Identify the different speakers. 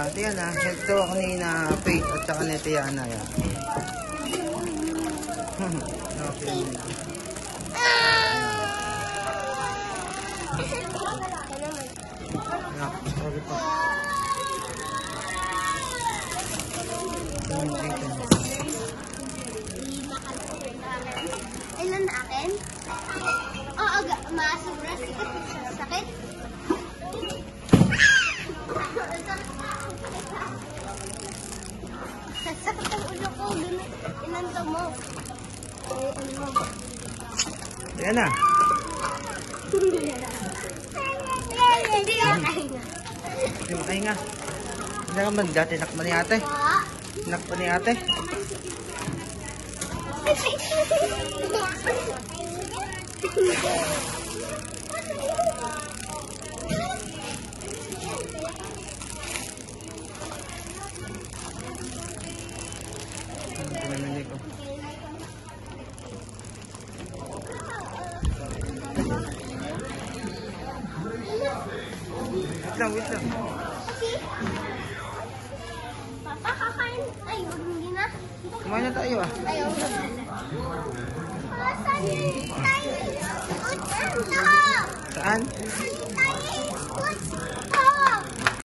Speaker 1: Ate yan ha. Ito ako ni na Faith at saka ni Tiana yan. Okay. Sorry po.
Speaker 2: Ilan na akin? Oo, maasura. Sakit? Sakit ang ulo ko. Inanda mo.
Speaker 1: Yan na.
Speaker 2: Hindi makahinga.
Speaker 1: Hindi makahinga. Hindi ka man dati. Nakpa ni ate. Nakpa ni ate. Pinamili ko. Wait lang.
Speaker 2: Papa, kakain. Ay, hindi na.
Speaker 1: Kumain na tayo ah.
Speaker 2: Ayaw.
Speaker 1: Saan?